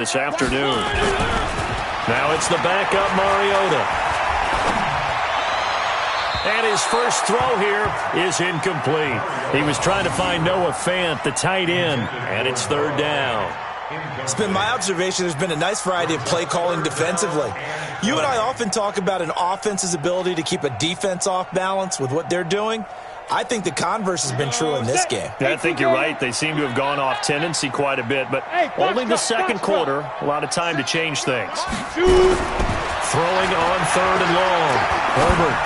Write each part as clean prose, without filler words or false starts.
this afternoon. Now it's the backup Mariota. And his first throw here is incomplete. He was trying to find Noah Fant, the tight end, and it's third down. It's been my observation there's been a nice variety of play calling defensively. You and I often talk about an offense's ability to keep a defense off balance with what they're doing. I think the converse has been true in this game. Yeah, I think you're right. They seem to have gone off tendency quite a bit, but only the second quarter. A lot of time to change things. Throwing on third and long. Herbert.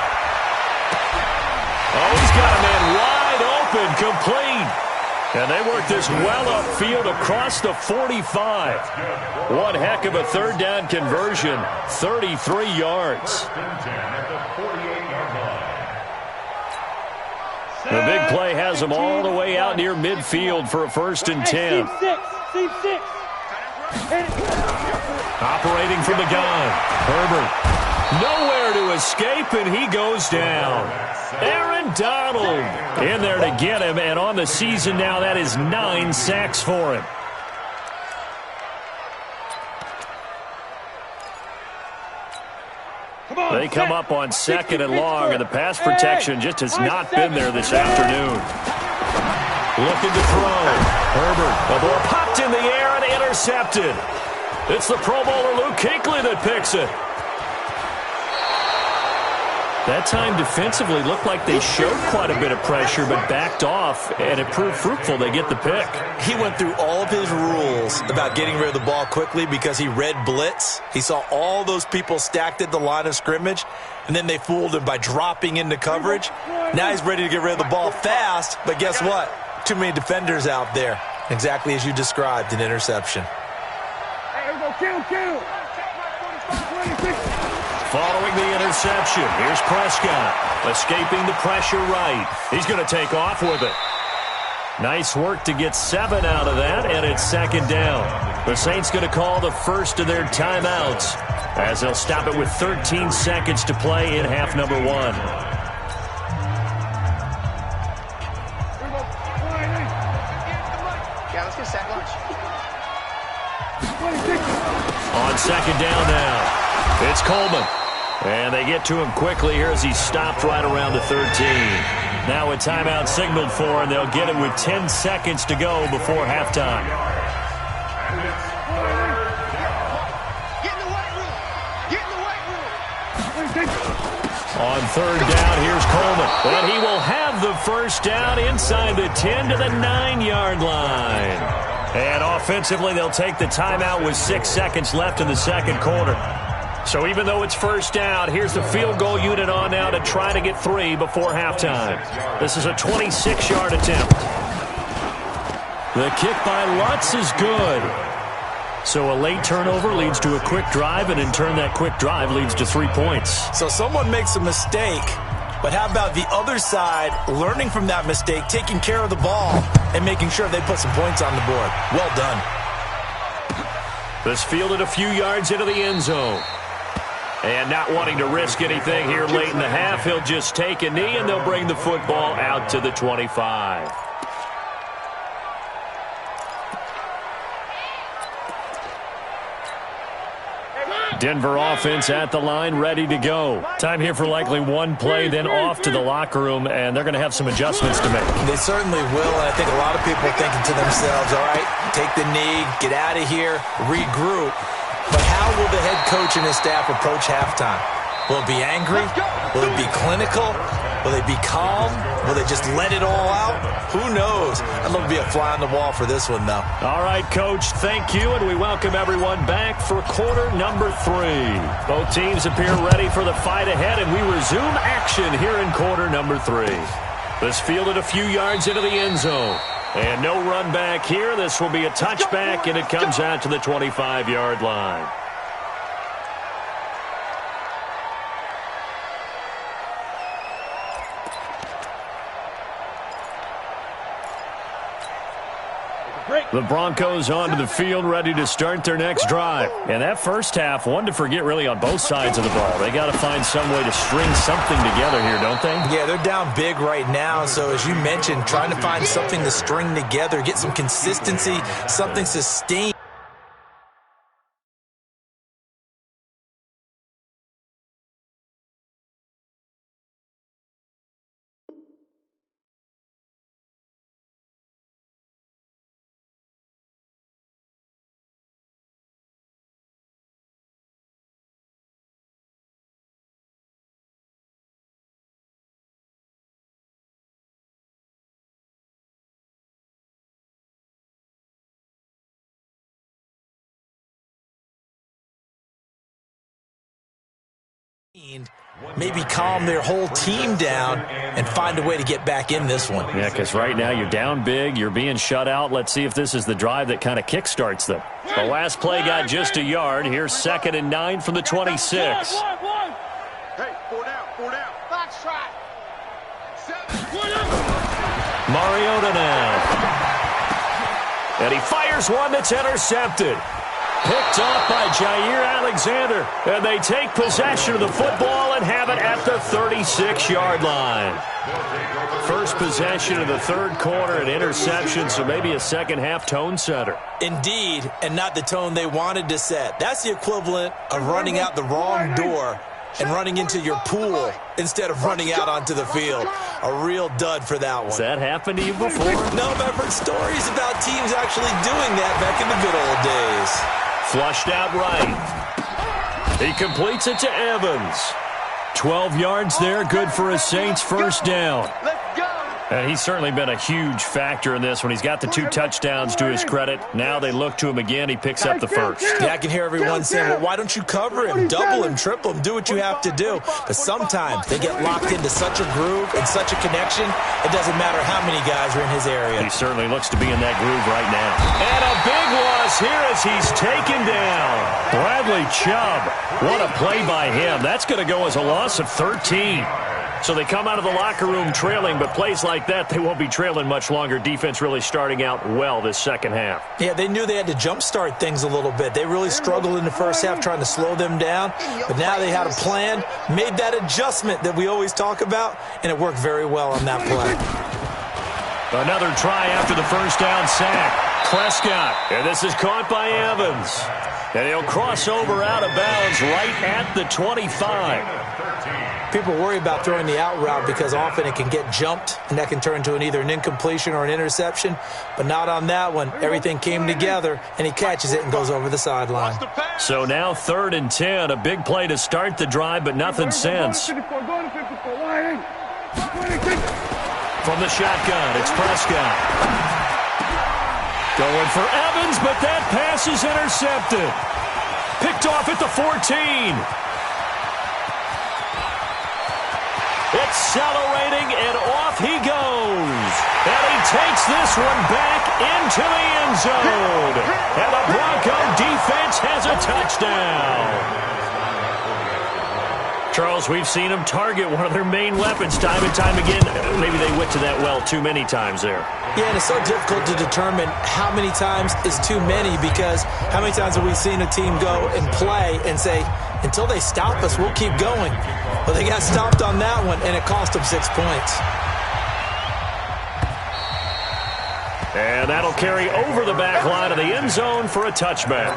Oh, he's got a man wide open, complete. And they work this well upfield across the 45. One heck of a third down conversion, 33 yards. The big play has them all the way out near midfield for a 1st and 10. Operating from the gun. Herbert. Nowhere to escape, and he goes down. Aaron Donald in there to get him, and on the season now, that is 9 sacks for him. They come up on 2nd and long, and the pass protection just has not been there this afternoon. Looking to throw. Herbert. The ball popped in the air and intercepted. It's the Pro Bowler Luke Kuechly that picks it. That time defensively looked like they showed quite a bit of pressure but backed off, and it proved fruitful. They get the pick. He went through all of his rules about getting rid of the ball quickly because he read blitz. He saw all those people stacked at the line of scrimmage, and then they fooled him by dropping into coverage. Now he's ready to get rid of the ball fast, but guess what? Too many defenders out there. Exactly as you described, an interception. Hey, here we go, kill. Following the interception, here's Prescott, escaping the pressure right. He's going to take off with it. Nice work to get 7 out of that, and it's 2nd down. The Saints going to call the first of their timeouts as they'll stop it with 13 seconds to play in half number 1. Yeah, let's get sack lunch. On 2nd down now, it's Coleman. And they get to him quickly here as he stopped right around the 13. Now a timeout signaled for, and they'll get it with 10 seconds to go before halftime. Get in the weight room. Get in the weight room. On 3rd down, here's Coleman. And he will have the first down inside the 10 to the 9-yard line. And offensively, they'll take the timeout with 6 seconds left in the second quarter. So even though it's first down, here's the field goal unit on now to try to get 3 before halftime. This is a 26-yard attempt. The kick by Lutz is good. So a late turnover leads to a quick drive, and in turn that quick drive leads to 3 points. So someone makes a mistake, but how about the other side learning from that mistake, taking care of the ball, and making sure they put some points on the board? Well done. This fielded a few yards into the end zone. And not wanting to risk anything here late in the half, he'll just take a knee, and they'll bring the football out to the 25. Denver offense at the line, ready to go. Time here for likely one play, then off to the locker room, and they're going to have some adjustments to make. They certainly will, and I think a lot of people are thinking to themselves, all right, take the knee, get out of here, regroup. But how will the head coach and his staff approach halftime? Will it be angry? Will it be clinical? Will they be calm? Will they just let it all out? Who knows? I'd love to be a fly on the wall for this one, though. All right, Coach, thank you, and we welcome everyone back for quarter number 3. Both teams appear ready for the fight ahead, and we resume action here in quarter number 3. This fielded a few yards into the end zone. And no run back here. This will be a touchback, and it comes out to the 25-yard line. The Broncos onto the field, ready to start their next drive. And that first half, one to forget really on both sides of the ball. They got to find some way to string something together here, don't they? Yeah, they're down big right now. So as you mentioned, trying to find something to string together, get some consistency, something sustained. maybe calm their whole team down and find a way to get back in this one. Yeah, because right now you're down big, you're being shut out. Let's see if this is the drive that kind of kickstarts them. The last play got just a yard. Here's 2nd and 9 from the 26. Hey, 4 down. Box try. 7. Mariota now. And he fires one that's intercepted. Picked off by Jair Alexander. And they take possession of the football and have it at the 36-yard line. First possession of the third quarter, an interception, so maybe a second-half tone setter. Indeed, and not the tone they wanted to set. That's the equivalent of running out the wrong door and running into your pool instead of running out onto the field. A real dud for that one. Has that happened to you before? No, but I've heard stories about teams actually doing that back in the good old days. Flushed out right. He completes it to Evans. 12 yards there, good for a Saints first down. Let's go. And he's certainly been a huge factor in this one. He's got the 2 touchdowns to his credit. Now they look to him again. He picks up the first. Yeah, I can hear everyone saying, well, why don't you cover him, double him, triple him, do what you have to do. But sometimes they get locked into such a groove and such a connection, it doesn't matter how many guys are in his area. He certainly looks to be in that groove right now. And a big loss here as he's taken down. Bradley Chubb. What a play by him. That's going to go as a loss of 13. So they come out of the locker room trailing, but plays like that, they won't be trailing much longer. Defense really starting out well this second half. Yeah, they knew they had to jumpstart things a little bit. They really struggled in the first half trying to slow them down, but now they had a plan, made that adjustment that we always talk about, and it worked very well on that play. Another try after the first down sack. Prescott, and this is caught by Evans. And he'll cross over out of bounds right at the 25. People worry about throwing the out route because often it can get jumped, and that can turn into either an incompletion or an interception. But not on that one. Everything came together, and he catches it and goes over the sideline. So now 3rd and 10. A big play to start the drive, but nothing since. From the shotgun, it's Prescott. Going for Evans, but that pass is intercepted. Picked off at the 14. Accelerating, and off he goes. And he takes this one back into the end zone. And the Bronco defense has a touchdown. Charles, we've seen them target one of their main weapons time and time again. Maybe they went to that well too many times there. Yeah, and it's so difficult to determine how many times is too many, because how many times have we seen a team go and play and say, until they stop us, we'll keep going. But they got stopped on that one, and it cost them 6 points. And that'll carry over the back line of the end zone for a touchback.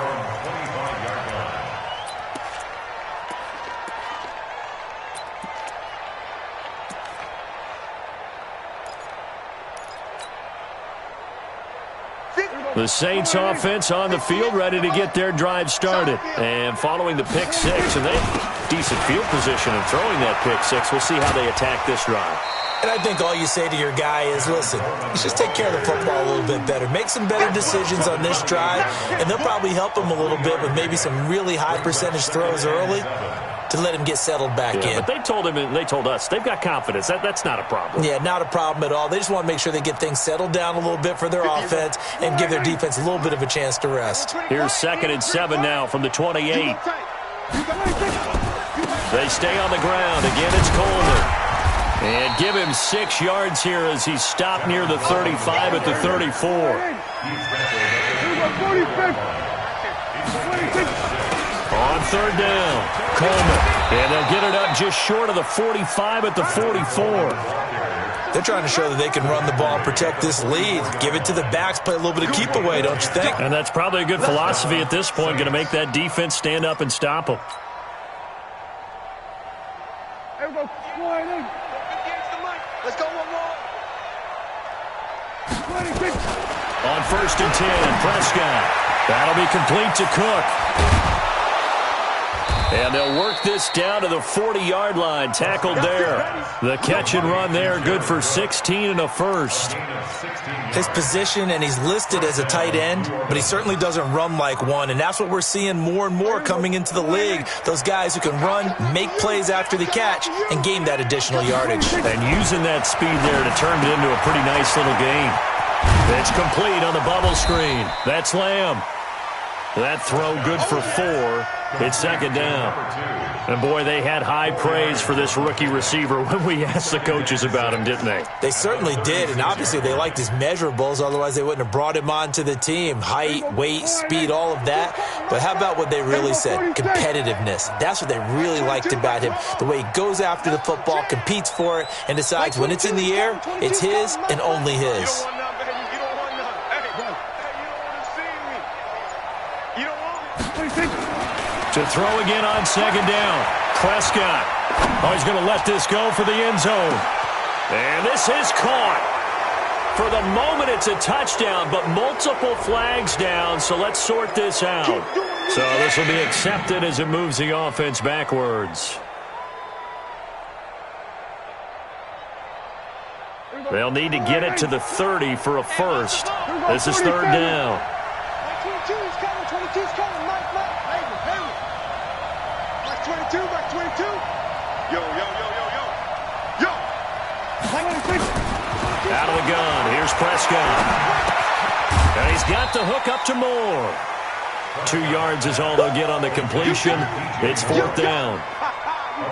The Saints offense on the field, ready to get their drive started. And following the pick six, and they have decent field position in throwing that pick six. We'll see how they attack this drive. And I think all you say to your guy is, listen, let's just take care of the football a little bit better. Make some better decisions on this drive, and they'll probably help him a little bit with maybe some really high percentage throws early to let him get settled back in. But they told him and they told us they've got confidence. That's not a problem. Yeah, not a problem at all. They just want to make sure they get things settled down a little bit for their offense and give their defense a little bit of a chance to rest. Here's 2nd and 7 now from the 28. They stay on the ground. Again, it's Coleman. And give him 6 yards here as he's stopped near the 35 at the 34. On 3rd down, Coleman. And they'll get it up just short of the 45 at the 44. They're trying to show that they can run the ball, protect this lead, give it to the backs, play a little bit of keep away, don't you think? And that's probably a good philosophy at this point, going to make that defense stand up and stop them. Let's go one more. On 1st and 10, Prescott. That'll be complete to Cook. And they'll work this down to the 40-yard line. Tackled there. The catch and run there, good for 16 and a first. His position, and he's listed as a tight end, but he certainly doesn't run like one, and that's what we're seeing more and more coming into the league. Those guys who can run, make plays after the catch, and gain that additional yardage. And using that speed there to turn it into a pretty nice little gain. It's complete on the bubble screen. That's Lamb. That throw good for 4. It's second down. And, boy, they had high praise for this rookie receiver when we asked the coaches about him, didn't they? They certainly did, and obviously they liked his measurables. Otherwise, they wouldn't have brought him onto the team. Height, weight, speed, all of that. But how about what they really said? Competitiveness. That's what they really liked about him. The way he goes after the football, competes for it, and decides when it's in the air, it's his and only his. To throw again on second down. Prescott. Oh, he's going to let this go for the end zone. And this is caught. For the moment, it's a touchdown, but multiple flags down, so let's sort this out. So this will be accepted as it moves the offense backwards. They'll need to get it to the 30 for a first. This is third down. 22's coming, 22's coming, Mike. 22, back 22. Yo. Out of the gun, here's Prescott. And he's got the hook up to Moore. 2 yards is all they'll get on the completion. It's fourth down.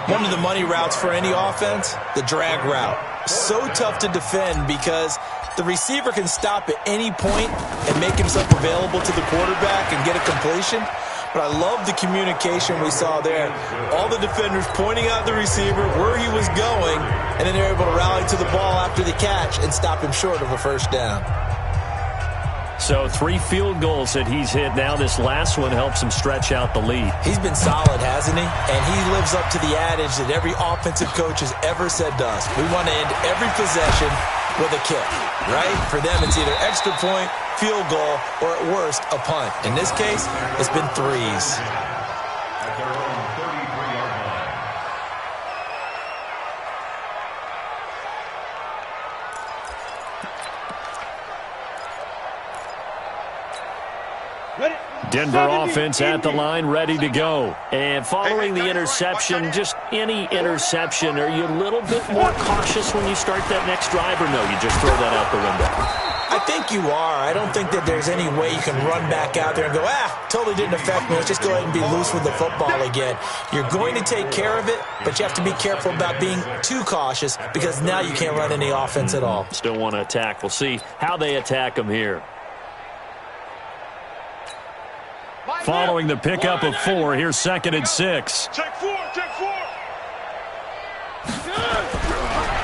One of the money routes for any offense, the drag route. So tough to defend because the receiver can stop at any point and make himself available to the quarterback and get a completion. But I love the communication we saw there. All the defenders pointing out the receiver, where he was going, and then they're able to rally to the ball after the catch and stop him short of a first down. So 3 field goals that he's hit. Now this last one helps him stretch out the lead. He's been solid, hasn't he? And he lives up to the adage that every offensive coach has ever said to us. We want to end every possession with a kick, right? For them, it's either extra point, field goal, or at worst, a punt. In this case, it's been 3s. Denver offense at the line, ready to go. And following the interception, just any interception, are you a little bit more cautious when you start that next drive, or no, you just throw that out the window? I think you are. I don't think that there's any way you can run back out there and go, totally didn't affect me. Let's just go ahead and be loose with the football again. You're going to take care of it, but you have to be careful about being too cautious because now you can't run any offense at all. Still want to attack. We'll see how they attack them here. Following the pickup of 4, here's 2nd and 6. Check 4.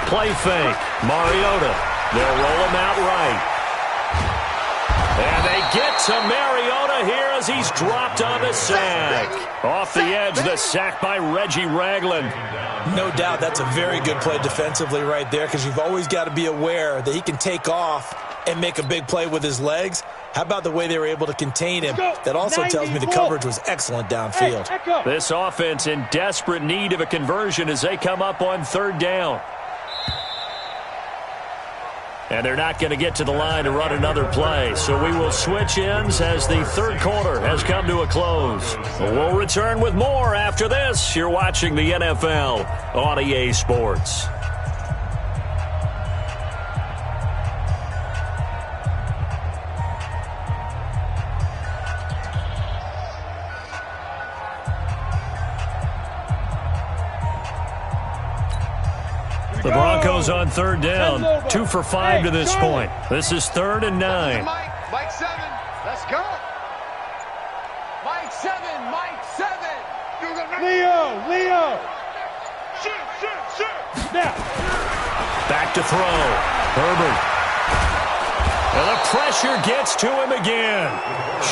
Play fake. Mariota. They'll roll him out right. And they get to Mariota here as he's dropped on the sack. Off the edge, the sack by Reggie Ragland. No doubt that's a very good play defensively right there because you've always got to be aware that he can take off and make a big play with his legs. How about the way they were able to contain him? That also tells me the coverage was excellent downfield. This offense in desperate need of a conversion as they come up on third down. And they're not going to get to the line to run another play. So we will switch ends as the third quarter has come to a close. We'll return with more after this. You're watching the NFL on EA Sports. The Broncos on third down, 2 for 5 to this point. This is 3rd and 9. Mike 7, let's go. Mike 7. Leo. Shoot. Now. Back to throw. Herbert. And the pressure gets to him again.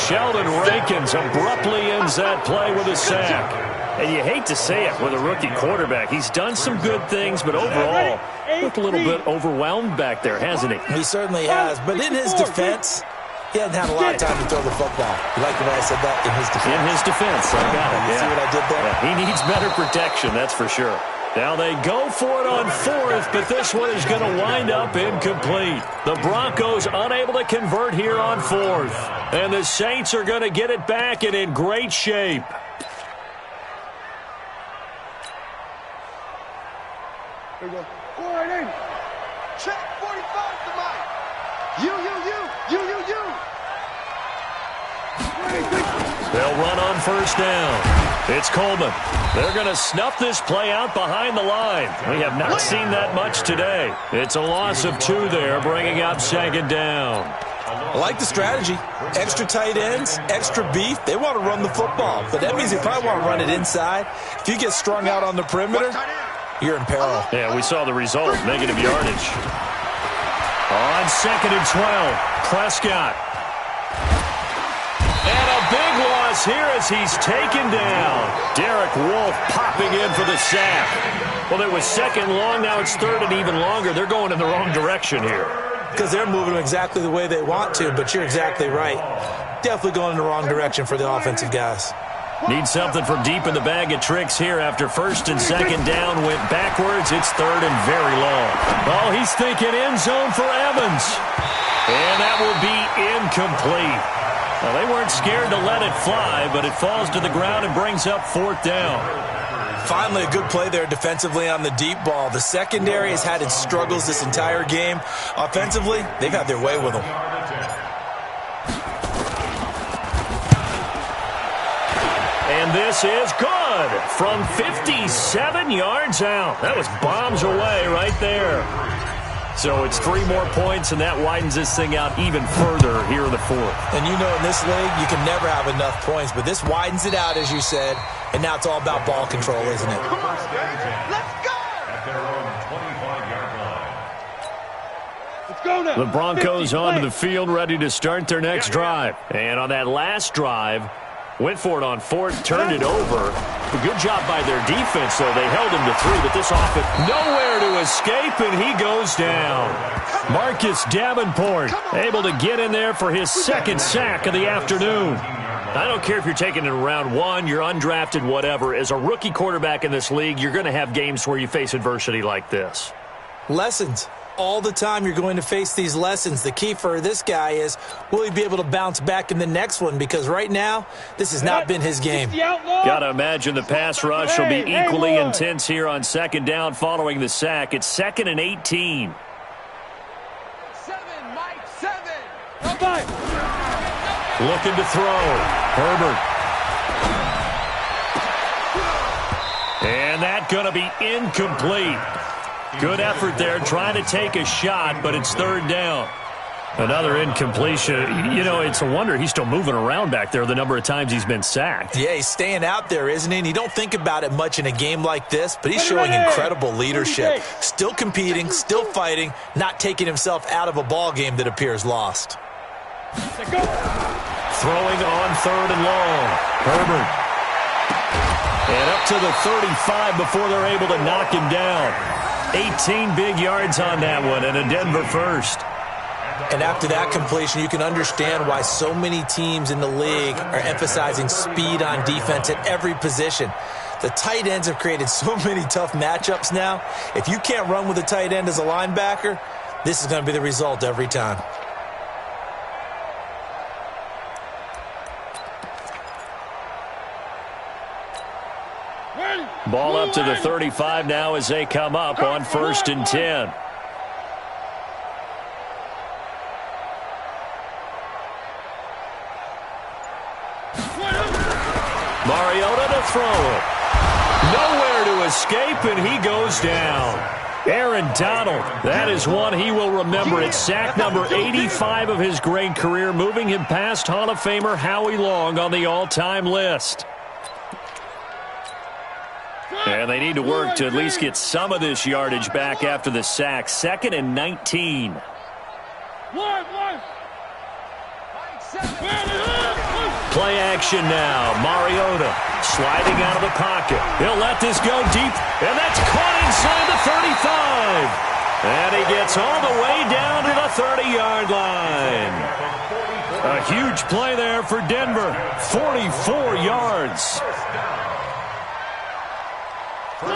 Sheldon Rankins abruptly ends that play with a sack. And you hate to say it with a rookie quarterback. He's done some good things, but overall, looked a little bit overwhelmed back there, hasn't he? He certainly has. But in his defense, He hasn't had a lot of time to throw the football. You like the way I said that? In his defense. In his defense. I got it. You see what I did there? Yeah, he needs better protection, that's for sure. Now they go for it on fourth, but this one is going to wind up incomplete. The Broncos unable to convert here on fourth. And the Saints are going to get it back and in great shape. Here we go. 480. Check 45 to Mike. You. They'll run on first down. It's Coleman. They're going to snuff this play out behind the line. We have not seen that much today. It's a loss of 2 there, bringing up second down. I like the strategy. Extra tight ends, extra beef. They want to run the football, but that means they probably want to run it inside. If you get strung out on the perimeter, you're in peril. Yeah, we saw the result, negative yardage. On 2nd and 12, Prescott. And a big loss here as he's taken down. Derek Wolfe popping in for the sack. Well, it was 2nd long, now it's 3rd and even longer. They're going in the wrong direction here. Because they're moving exactly the way they want to, but you're exactly right. Definitely going in the wrong direction for the offensive guys. Need something from deep in the bag of tricks here after 1st and 2nd down went backwards. It's 3rd and very long. Oh, he's thinking end zone for Evans. And that will be incomplete. Well, they weren't scared to let it fly, but it falls to the ground and brings up 4th down. Finally, a good play there defensively on the deep ball. The secondary has had its struggles this entire game. Offensively, they've had their way with them. And this is good from 57 yards out. That was bombs away right there. So it's 3 more points, and that widens this thing out even further here in the 4th. And you know in this league, you can never have enough points, but this widens it out, as you said, and now it's all about ball control, isn't it? Come on, let's go! At their own 25-yard line. Let's go now. The Broncos onto the field, ready to start their next drive. And on that last drive, went for it on 4th, turned it over. A good job by their defense, though. They held him to 3, but this offense nowhere to escape, and he goes down. Marcus Davenport able to get in there for his 2nd sack of the afternoon. I don't care if you're taking it in round 1, you're undrafted, whatever. As a rookie quarterback in this league, you're going to have games where you face adversity like this. Lessons. All the time you're going to face these lessons. The key for this guy is, will he be able to bounce back in the next one? Because right now, this has not been his game. Got to imagine the pass rush will be equally intense here on 2nd down following the sack. It's 2nd and 18. 7, Mike, 7. Looking to throw. Herbert. And that going to be incomplete. Good effort there, trying to take a shot, but it's 3rd down. Another incompletion. You know, it's a wonder he's still moving around back there the number of times he's been sacked. Yeah, he's staying out there, isn't he? And you don't think about it much in a game like this, but he's showing incredible leadership. Still competing, still fighting, not taking himself out of a ball game that appears lost. Throwing on 3rd and long. Herbert. And up to the 35 before they're able to knock him down. 18 big yards on that one, and a Denver first. And after that completion, you can understand why so many teams in the league are emphasizing speed on defense at every position. The tight ends have created so many tough matchups now. If you can't run with a tight end as a linebacker, this is going to be the result every time. Ball up to the 35 now as they come up on 1st and 10. Mariota to throw it. Nowhere to escape, and he goes down. Aaron Donald, that is one he will remember. It's sack number 85 of his great career, moving him past Hall of Famer Howie Long on the all-time list. And they need to work to at least get some of this yardage back after the sack. 2nd and 19. Play action now. Mariota sliding out of the pocket. He'll let this go deep, and that's caught inside the 35. And he gets all the way down to the 30-yard line. A huge play there for Denver. 44 yards.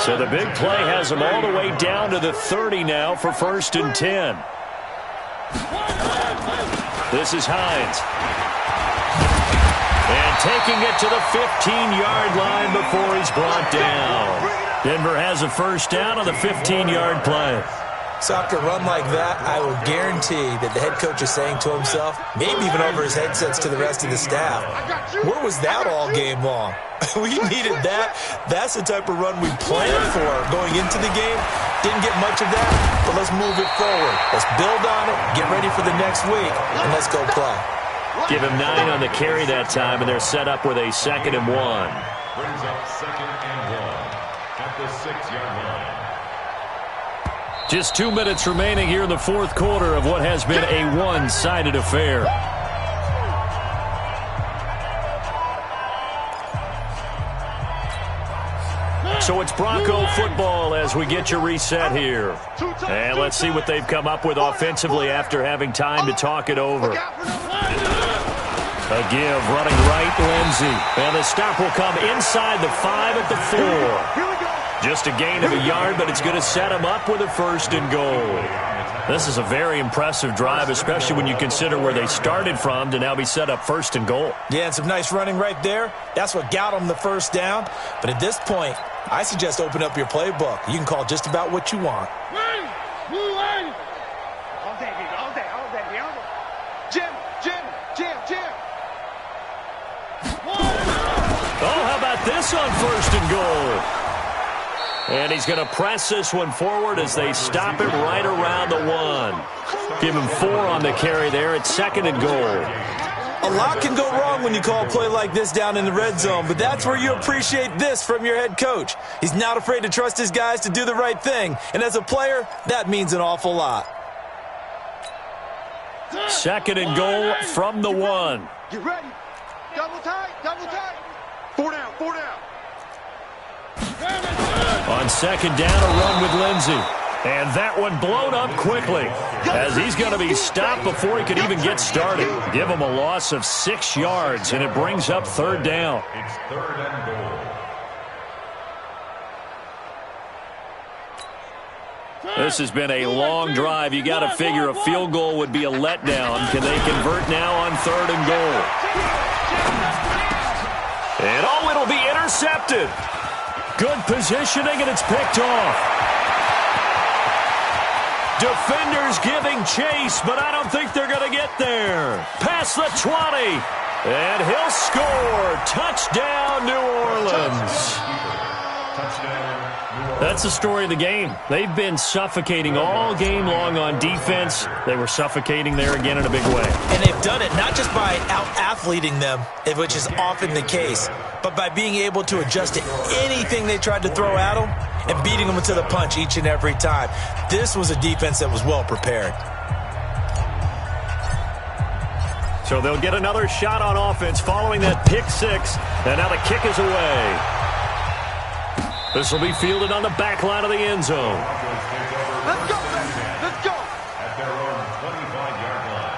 So the big play has them all the way down to the 30 now for 1st and 10. This is Hines. And taking it to the 15-yard line before he's brought down. Denver has a 1st down on the 15-yard play. So after a run like that, I will guarantee that the head coach is saying to himself, maybe even over his headsets to the rest of the staff, where was that all game long? We needed that. That's the type of run we planned for going into the game. Didn't get much of that, but let's move it forward. Let's build on it, get ready for the next week, and let's go play. Give him 9 on the carry that time, and they're set up with a 2nd and 1. Brings up 2nd and 1 at the 6-yard line. Just 2 minutes remaining here in the 4th quarter of what has been a one-sided affair. So it's Bronco football as we get you reset here. And let's see what they've come up with offensively after having time to talk it over. A give, running right, Lindsey. And the stop will come inside the 5 at the 4. Just a gain of a yard, but it's going to set him up with a 1st and goal. This is a very impressive drive, especially when you consider where they started from to now be set up 1st and goal. Yeah, and some nice running right there. That's what got them the 1st down. But at this point, I suggest open up your playbook. You can call just about what you want. All day, baby, all day, all day. Jim. Oh, how about this on 1st and goal? And he's going to press this one forward as they stop him right around the 1. Give him 4 on the carry there. It's 2nd and goal. A lot can go wrong when you call a play like this down in the red zone, but that's where you appreciate this from your head coach. He's not afraid to trust his guys to do the right thing, and as a player, that means an awful lot. 2nd and goal from the 1. Get ready. Double tight, double tight. 4 down, 4 down. On 2nd down, a run with Lindsey. And that one blown up quickly as he's going to be stopped before he could even get started. Give him a loss of 6 yards, and it brings up 3rd down. It's 3rd and goal. This has been a long drive. You got to figure a field goal would be a letdown. Can they convert now on 3rd and goal? And oh, it'll be intercepted. Good positioning, and it's picked off. Defenders giving chase, but I don't think they're going to get there. Past the 20, and he'll score. Touchdown, New Orleans. That's the story of the game. They've been suffocating all game long on defense. They were suffocating there again in a big way. And they've done it not just by out-athleting them, which is often the case, but by being able to adjust to anything they tried to throw at them and beating them to the punch each and every time. This was a defense that was well prepared. So they'll get another shot on offense following that pick 6, and now the kick is away. This will be fielded on the back line of the end zone. Let's go, baby. Let's go. At their own 25-yard line.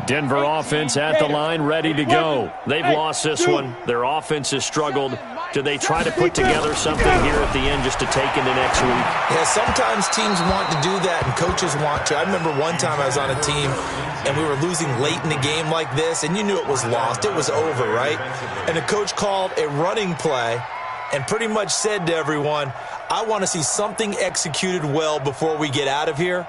Denver offense at the line, ready to go. They've lost this one. Their offense has struggled. Do they try to put together something here at the end just to take into next week? Yeah, sometimes teams want to do that and coaches want to. I remember one time I was on a team and we were losing late in the game like this, and you knew it was lost. It was over, right? And the coach called a running play and pretty much said to everyone, I want to see something executed well before we get out of here.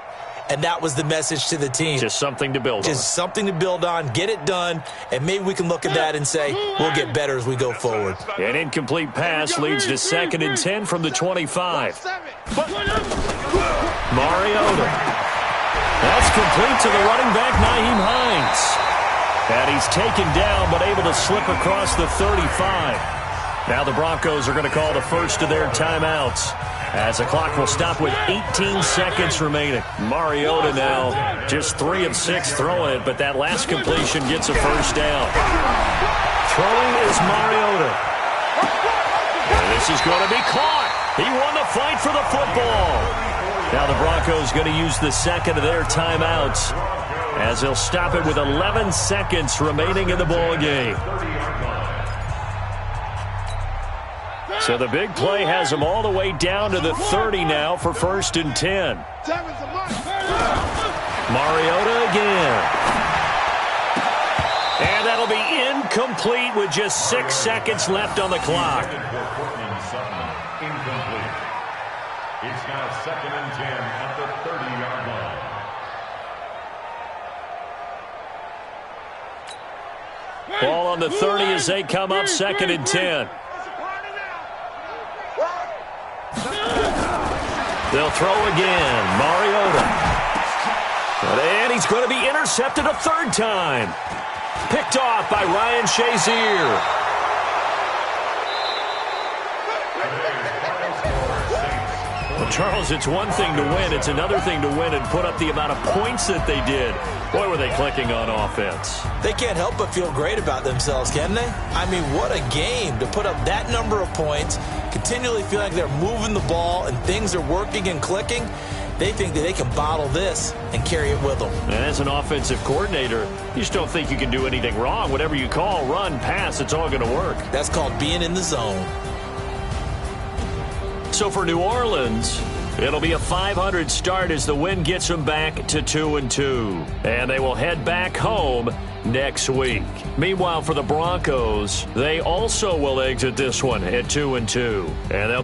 And that was the message to the team. Just something to build on. Just something to build on, get it done, and maybe we can look at that and say, we'll get better as we go forward. An incomplete pass leads to 2nd and 10 from the 25. Mariota. That's complete to the running back, Nyheim Hines. And he's taken down, but able to slip across the 35. Now the Broncos are going to call the first of their timeouts. As the clock will stop with 18 seconds remaining. Mariota now just 3 of 6 throwing it, but that last completion gets a first down. Throwing is Mariota. And this is going to be caught. He won the fight for the football. Now the Broncos going to use the second of their timeouts as they'll stop it with 11 seconds remaining in the ball game. So the big play has them all the way down to the 30 now for 1st and 10. Mariota again. And that'll be incomplete with just 6 seconds left on the clock. Incomplete. It's now 2nd and 10 at the 30-yard line. Ball on the 30 as they come up 2nd and 10. They'll throw again. Mariota. And he's going to be intercepted a 3rd time. Picked off by Ryan Shazier. Well, Charles, it's one thing to win. It's another thing to win and put up the amount of points that they did. Boy, were they clicking on offense. They can't help but feel great about themselves, can they? I mean, what a game to put up that number of points, continually feel like they're moving the ball and things are working and clicking. They think that they can bottle this and carry it with them. And as an offensive coordinator, you just don't think you can do anything wrong. Whatever you call, run, pass, it's all going to work. That's called being in the zone. So for New Orleans, it'll be a .500 start as the win gets them back to 2-2. And they will head back home next week. Meanwhile, for the Broncos, they also will exit this one at 2-2. And they'll